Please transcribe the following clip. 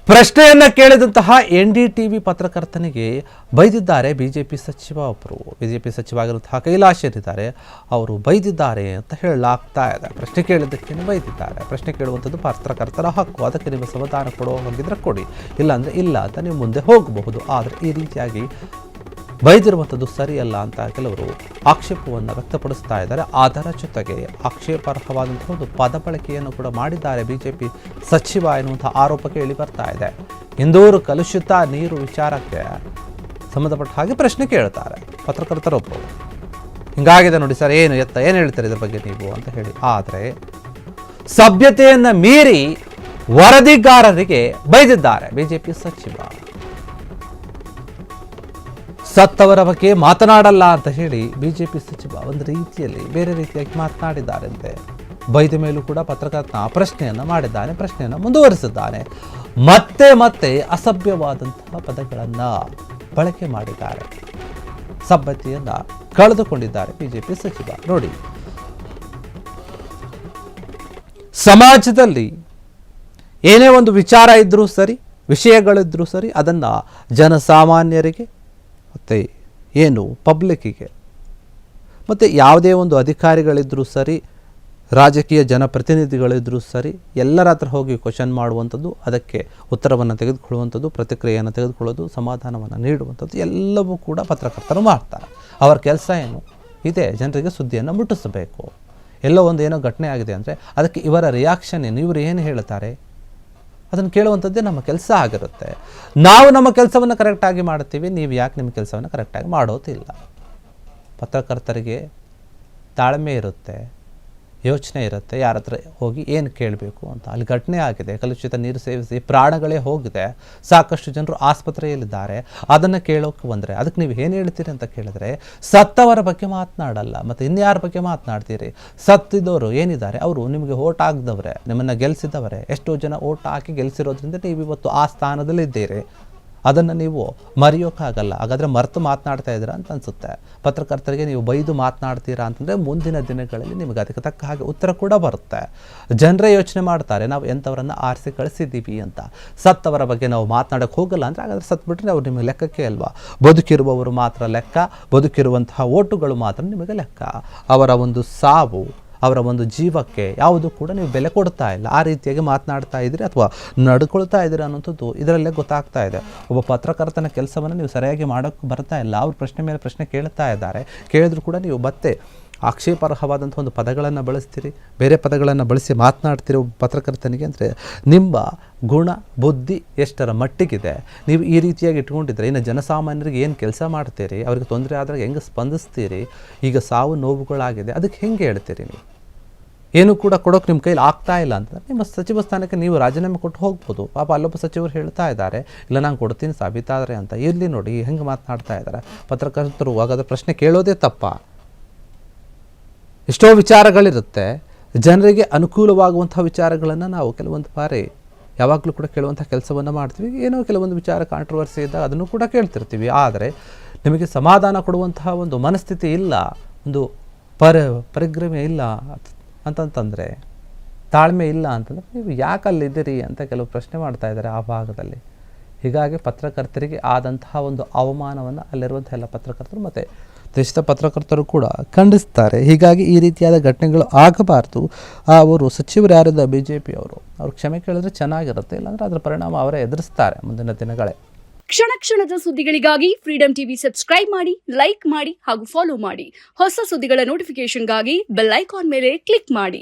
ಪ್ರಶ್ನೆಯನ್ನ ಕೇಳಿದಂತಹ NDTV ಪತ್ರಕರ್ತನಿಗೆ ಬೈದಿದ್ದಾರೆ BJP ಸಚಿವ ಒಬ್ಬರು. ಬಿಜೆಪಿ ಸಚಿವ ಆಗಿರುವಂತಹ ಕೈಲಾಶ್ ಏನಿದ್ದಾರೆ ಅವರು ಬೈದಿದ್ದಾರೆ ಅಂತ ಹೇಳಲಾಗ್ತಾ ಇದೆ. ಪ್ರಶ್ನೆ ಕೇಳಿದ್ದಕ್ಕೆ ಬೈದಿದ್ದಾರೆ. ಪ್ರಶ್ನೆ ಕೇಳುವಂಥದ್ದು ಪತ್ರಕರ್ತರ ಹಕ್ಕು. ಅದಕ್ಕೆ ನೀವು ಸಮಾಧಾನ ಕೊಡೋ ಹೋಗಿದ್ರೆ ಕೊಡಿ, ಇಲ್ಲಾಂದ್ರೆ ಇಲ್ಲ ಅಂತ ನೀವು ಮುಂದೆ ಹೋಗಬಹುದು. ಆದರೆ ಈ ರೀತಿಯಾಗಿ ಬೈದಿರುವಂಥದ್ದು ಸರಿಯಲ್ಲ ಅಂತ ಕೆಲವರು ಆಕ್ಷೇಪವನ್ನು ವ್ಯಕ್ತಪಡಿಸ್ತಾ ಇದ್ದಾರೆ. ಅದರ ಜೊತೆಗೆ ಆಕ್ಷೇಪಾರ್ಹವಾದಂತಹ ಒಂದು ಪದ ಬಳಕೆಯನ್ನು ಕೂಡ ಮಾಡಿದ್ದಾರೆ ಬಿಜೆಪಿ ಸಚಿವ ಎನ್ನುವಂಥ ಆರೋಪ ಕೇಳಿ ಬರ್ತಾ ಇದೆ. ಇಂದೂರು ಕಲುಷಿತ ನೀರು ವಿಚಾರಕ್ಕೆ ಸಂಬಂಧಪಟ್ಟ ಹಾಗೆ ಪ್ರಶ್ನೆ ಕೇಳ್ತಾರೆ ಪತ್ರಕರ್ತರೊಬ್ಬರು. ಹಿಂಗಾಗಿದೆ ನೋಡಿ ಸರ್, ಏನು ಹೇಳ್ತಾರೆ ಇದ್ರ ಬಗ್ಗೆ ನೀವು ಅಂತ ಹೇಳಿ. ಆದರೆ ಸಭ್ಯತೆಯನ್ನು ಮೀರಿ ವರದಿಗಾರರಿಗೆ ಬೈದಿದ್ದಾರೆ ಬಿಜೆಪಿ ಸಚಿವ. ಸತ್ತವರ ಬಗ್ಗೆ ಮಾತನಾಡಲ್ಲ ಅಂತ ಹೇಳಿ ಬಿಜೆಪಿ ಸಚಿವ ಒಂದು ರೀತಿಯಲ್ಲಿ ಬೇರೆ ರೀತಿಯಾಗಿ ಮಾತನಾಡಿದ್ದಾರಂತೆ. ಬೈದ ಮೇಲೂ ಕೂಡ ಪತ್ರಕರ್ತನ ಪ್ರಶ್ನೆಯನ್ನು ಮಾಡಿದ್ದಾನೆ, ಪ್ರಶ್ನೆಯನ್ನು ಮುಂದುವರಿಸಿದ್ದಾನೆ. ಮತ್ತೆ ಮತ್ತೆ ಅಸಭ್ಯವಾದಂತಹ ಪದಗಳನ್ನು ಬಳಕೆ ಮಾಡಿದ್ದಾರೆ. ಸಭ್ಯತೆಯನ್ನು ಕಳೆದುಕೊಂಡಿದ್ದಾರೆ ಬಿಜೆಪಿ ಸಚಿವ. ನೋಡಿ, ಸಮಾಜದಲ್ಲಿ ಏನೇ ಒಂದು ವಿಚಾರ ಇದ್ರೂ ಸರಿ, ವಿಷಯಗಳಿದ್ರೂ ಸರಿ, ಅದನ್ನು ಜನಸಾಮಾನ್ಯರಿಗೆ ಮತ್ತು ಏನು ಪಬ್ಲಿಕ್ಕಿಗೆ ಮತ್ತು ಯಾವುದೇ ಒಂದು ಅಧಿಕಾರಿಗಳಿದ್ದರೂ ಸರಿ, ರಾಜಕೀಯ ಜನಪ್ರತಿನಿಧಿಗಳಿದ್ದರೂ ಸರಿ, ಎಲ್ಲರ ಹತ್ರ ಹೋಗಿ ಕ್ವಶನ್ ಮಾಡುವಂಥದ್ದು, ಅದಕ್ಕೆ ಉತ್ತರವನ್ನು ತೆಗೆದುಕೊಳ್ಳುವಂಥದ್ದು, ಪ್ರತಿಕ್ರಿಯೆಯನ್ನು ತೆಗೆದುಕೊಳ್ಳೋದು, ಸಮಾಧಾನವನ್ನು ನೀಡುವಂಥದ್ದು ಎಲ್ಲವೂ ಕೂಡ ಪತ್ರಕರ್ತರು ಮಾಡ್ತಾರೆ. ಅವರ ಕೆಲಸ ಏನು ಇದೆ? ಜನರಿಗೆ ಸುದ್ದಿಯನ್ನು ಮುಟ್ಟಿಸಬೇಕು. ಎಲ್ಲೋ ಒಂದು ಏನೋ ಘಟನೆ ಆಗಿದೆ ಅಂದರೆ ಅದಕ್ಕೆ ಇವರ ರಿಯಾಕ್ಷನ್ ಏನು, ಇವರು ಏನು ಹೇಳ್ತಾರೆ ಅದನ್ನು ಕೇಳುವಂಥದ್ದೇ ನಮ್ಮ ಕೆಲಸ ಆಗಿರುತ್ತೆ. ನಾವು ನಮ್ಮ ಕೆಲಸವನ್ನು ಕರೆಕ್ಟಾಗಿ ಮಾಡ್ತೀವಿ, ನೀವು ಯಾಕೆ ನಿಮ್ಮ ಕೆಲಸವನ್ನು ಕರೆಕ್ಟಾಗಿ ಮಾಡೋದಿಲ್ಲ? ಪತ್ರಕರ್ತರಿಗೆ ತಾಳ್ಮೆ ಇರುತ್ತೆ, ಯೋಚನೆ ಇರುತ್ತೆ, ಯಾರ ಹತ್ರ ಹೋಗಿ ಏನು ಕೇಳಬೇಕು ಅಂತ. ಅಲ್ಲಿ ಘಟನೆ ಆಗಿದೆ, ಕಲುಷಿತ ನೀರು ಸೇವಿಸಿ ಪ್ರಾಣಗಳೇ ಹೋಗಿದೆ, ಸಾಕಷ್ಟು ಜನರು ಆಸ್ಪತ್ರೆಯಲ್ಲಿದ್ದಾರೆ. ಅದನ್ನು ಕೇಳೋಕೆ ಬಂದರೆ ಅದಕ್ಕೆ ನೀವು ಏನು ಹೇಳ್ತೀರಿ ಅಂತ ಕೇಳಿದ್ರೆ ಸತ್ತವರ ಬಗ್ಗೆ ಮಾತನಾಡಲ್ಲ, ಮತ್ತು ಇನ್ಯಾರ ಬಗ್ಗೆ ಮಾತನಾಡ್ತೀರಿ? ಸತ್ತಿದ್ದವರು ಏನಿದ್ದಾರೆ ಅವರು ನಿಮಗೆ ಓಟ್ ಹಾಕಿದವರೇ, ನಿಮ್ಮನ್ನು ಗೆಲ್ಲಿಸಿದವರೇ. ಎಷ್ಟೋ ಜನ ಓಟ್ ಹಾಕಿ ಗೆಲ್ಲಿಸಿರೋದ್ರಿಂದ ನೀವು ಇವತ್ತು ಆ ಸ್ಥಾನದಲ್ಲಿದ್ದೀರಿ. ಅದನ್ನು ನೀವು ಮರೆಯೋಕ್ಕಾಗಲ್ಲ. ಹಾಗಾದರೆ ಮರೆತು ಮಾತನಾಡ್ತಾ ಇದ್ದೀರಾ ಅಂತ ಅನಿಸುತ್ತೆ. ಪತ್ರಕರ್ತರಿಗೆ ನೀವು ಬೈದು ಮಾತನಾಡ್ತೀರಾ ಅಂತಂದರೆ ಮುಂದಿನ ದಿನಗಳಲ್ಲಿ ನಿಮಗೆ ಅದಕ್ಕೆ ತಕ್ಕ ಹಾಗೆ ಉತ್ತರ ಕೂಡ ಬರುತ್ತೆ. ಜನರೇ ಯೋಚನೆ ಮಾಡ್ತಾರೆ, ನಾವು ಎಂಥವರನ್ನು ಆರಿಸಿ ಕಳಿಸಿದ್ದೀವಿ ಅಂತ. ಸತ್ತವರ ಬಗ್ಗೆ ನಾವು ಮಾತನಾಡೋಕ್ಕೆ ಹೋಗಲ್ಲ ಅಂದರೆ ಹಾಗಾದರೆ ಸತ್ಬಿಟ್ರೆ ಅವ್ರು ನಿಮಗೆ ಲೆಕ್ಕಕ್ಕೆ ಅಲ್ವಾ? ಬದುಕಿರುವವರು ಮಾತ್ರ ಲೆಕ್ಕ, ಬದುಕಿರುವಂತಹ ಓಟುಗಳು ಮಾತ್ರ ನಿಮಗೆ ಲೆಕ್ಕ. ಅವರ ಒಂದು ಸಾವು, ಅವರ ಒಂದು ಜೀವಕ್ಕೆ ಯಾವುದು ಕೂಡ ನೀವು ಬೆಲೆ ಕೊಡ್ತಾ ಇಲ್ಲ. ಆ ರೀತಿಯಾಗಿ ಮಾತನಾಡ್ತಾ ಇದ್ದೀರಿ ಅಥವಾ ನಡ್ಕೊಳ್ತಾ ಇದ್ದೀರಿ ಅನ್ನೋಂಥದ್ದು ಇದರಲ್ಲೇ ಗೊತ್ತಾಗ್ತಾ ಇದೆ. ಒಬ್ಬ ಪತ್ರಕರ್ತನ ಕೆಲಸವನ್ನು ನೀವು ಸರಿಯಾಗಿ ಮಾಡೋಕ್ಕೆ ಬರ್ತಾ ಇಲ್ಲ. ಅವ್ರ ಪ್ರಶ್ನೆ ಮೇಲೆ ಪ್ರಶ್ನೆ ಕೇಳ್ತಾ ಇದ್ದಾರೆ, ಕೇಳಿದ್ರು ಕೂಡ ನೀವು ಮತ್ತೆ ಆಕ್ಷೇಪಾರ್ಹವಾದಂಥ ಒಂದು ಪದಗಳನ್ನು ಬಳಸ್ತೀರಿ, ಬೇರೆ ಪದಗಳನ್ನು ಬಳಸಿ ಮಾತನಾಡ್ತೀರಿ ಒಬ್ಬ ಪತ್ರಕರ್ತನಿಗೆ. ಅಂದರೆ ನಿಮ್ಮ ಗುಣ ಬುದ್ಧಿ ಎಷ್ಟರ ಮಟ್ಟಿಗಿದೆ ನೀವು ಈ ರೀತಿಯಾಗಿ ಇಟ್ಕೊಂಡಿದ್ರೆ ಇನ್ನು ಜನಸಾಮಾನ್ಯರಿಗೆ ಏನು ಕೆಲಸ ಮಾಡ್ತೀರಿ? ಅವ್ರಿಗೆ ತೊಂದರೆ ಆದಾಗ ಹೆಂಗೆ ಸ್ಪಂದಿಸ್ತೀರಿ? ಈಗ ಸಾವು ನೋವುಗಳಾಗಿದೆ, ಅದಕ್ಕೆ ಹೆಂಗೆ ಹೇಳ್ತೀರಿ? ನೀವು ಏನೂ ಕೂಡ ಕೊಡೋಕೆ ನಿಮ್ಮ ಕೈಲಿ ಆಗ್ತಾ ಇಲ್ಲ ಅಂತ ನಿಮ್ಮ ಸಚಿವ ಸ್ಥಾನಕ್ಕೆ ನೀವು ರಾಜೀನಾಮೆ ಕೊಟ್ಟು ಹೋಗ್ಬೋದು. ಪಾಪ ಅಲ್ಲೊಬ್ಬ ಸಚಿವರು ಹೇಳ್ತಾ ಇದ್ದಾರೆ, ಇಲ್ಲ ನಾನು ಕೊಡ್ತೀನಿ ಸಾಬೀತಾದರೆ ಅಂತ. ಇಲ್ಲಿ ನೋಡಿ ಹೆಂಗೆ ಮಾತನಾಡ್ತಾ ಇದ್ದಾರೆ ಪತ್ರಕರ್ತರು. ಹಾಗಾದ್ರೆ ಪ್ರಶ್ನೆ ಕೇಳೋದೇ ತಪ್ಪ? ಎಷ್ಟೋ ವಿಚಾರಗಳಿರುತ್ತೆ, ಜನರಿಗೆ ಅನುಕೂಲವಾಗುವಂಥ ವಿಚಾರಗಳನ್ನು ನಾವು ಕೆಲವೊಂದು ಬಾರಿ ಯಾವಾಗಲೂ ಕೂಡ ಕೇಳುವಂಥ ಕೆಲಸವನ್ನು ಮಾಡ್ತೀವಿ. ಏನೋ ಕೆಲವೊಂದು ವಿಚಾರ ಕಾಂಟ್ರವರ್ಸಿ ಇದ್ದಾಗ ಅದನ್ನು ಕೂಡ ಕೇಳ್ತಿರ್ತೀವಿ. ಆದರೆ ನಿಮಗೆ ಸಮಾಧಾನ ಕೊಡುವಂತಹ ಒಂದು ಮನಸ್ಥಿತಿ ಇಲ್ಲ, ಒಂದು ಪರಿಗ್ರಹಣೆ ಇಲ್ಲ ಅಂತಂತಂದರೆ, ತಾಳ್ಮೆ ಇಲ್ಲ ಅಂತಂದರೆ ನೀವು ಯಾಕೆ ಅಲ್ಲಿದ್ದೀರಿ ಅಂತ ಕೆಲವು ಪ್ರಶ್ನೆ ಮಾಡ್ತಾ ಇದ್ದಾರೆ ಆ ಭಾಗದಲ್ಲಿ. ಹೀಗಾಗಿ ಪತ್ರಕರ್ತರಿಗೆ ಆದಂತಹ ಒಂದು ಅವಮಾನವನ್ನು ಅಲ್ಲಿರುವಂಥ ಎಲ್ಲ ಪತ್ರಕರ್ತರು ಮತ್ತು ದೇಶದ ಪತ್ರಕರ್ತರು ಕೂಡ ಖಂಡಿಸ್ತಾರೆ. ಹೀಗಾಗಿ ಈ ರೀತಿಯಾದ ಘಟನೆಗಳು ಆಗಬಾರ್ದು. ಅವರು ಸಚಿವರು ಯಾರಿದ್ದ BJP ಅವರು ಕ್ಷಮೆ ಕೇಳಿದ್ರೆ ಚೆನ್ನಾಗಿರುತ್ತೆ, ಇಲ್ಲಾಂದರೆ ಅದರ ಪರಿಣಾಮ ಅವರೇ ಎದುರಿಸ್ತಾರೆ ಮುಂದಿನ ದಿನಗಳೇ. ಕ್ಷಣ ಕ್ಷಣದ ಸುದ್ದಿಗಳಿಗಾಗಿ ಫ್ರೀಡಂ ಟಿವಿ ಸಬ್ಸ್ಕ್ರೈಬ್ ಮಾಡಿ, ಲೈಕ್ ಮಾಡಿ ಹಾಗೂ ಫಾಲೋ ಮಾಡಿ. ಹೊಸ ಸುದ್ದಿಗಳ ನೋಟಿಫಿಕೇಶನ್ಗಾಗಿ ಬೆಲ್ ಐಕಾನ್ ಮೇಲೆ ಕ್ಲಿಕ್ ಮಾಡಿ.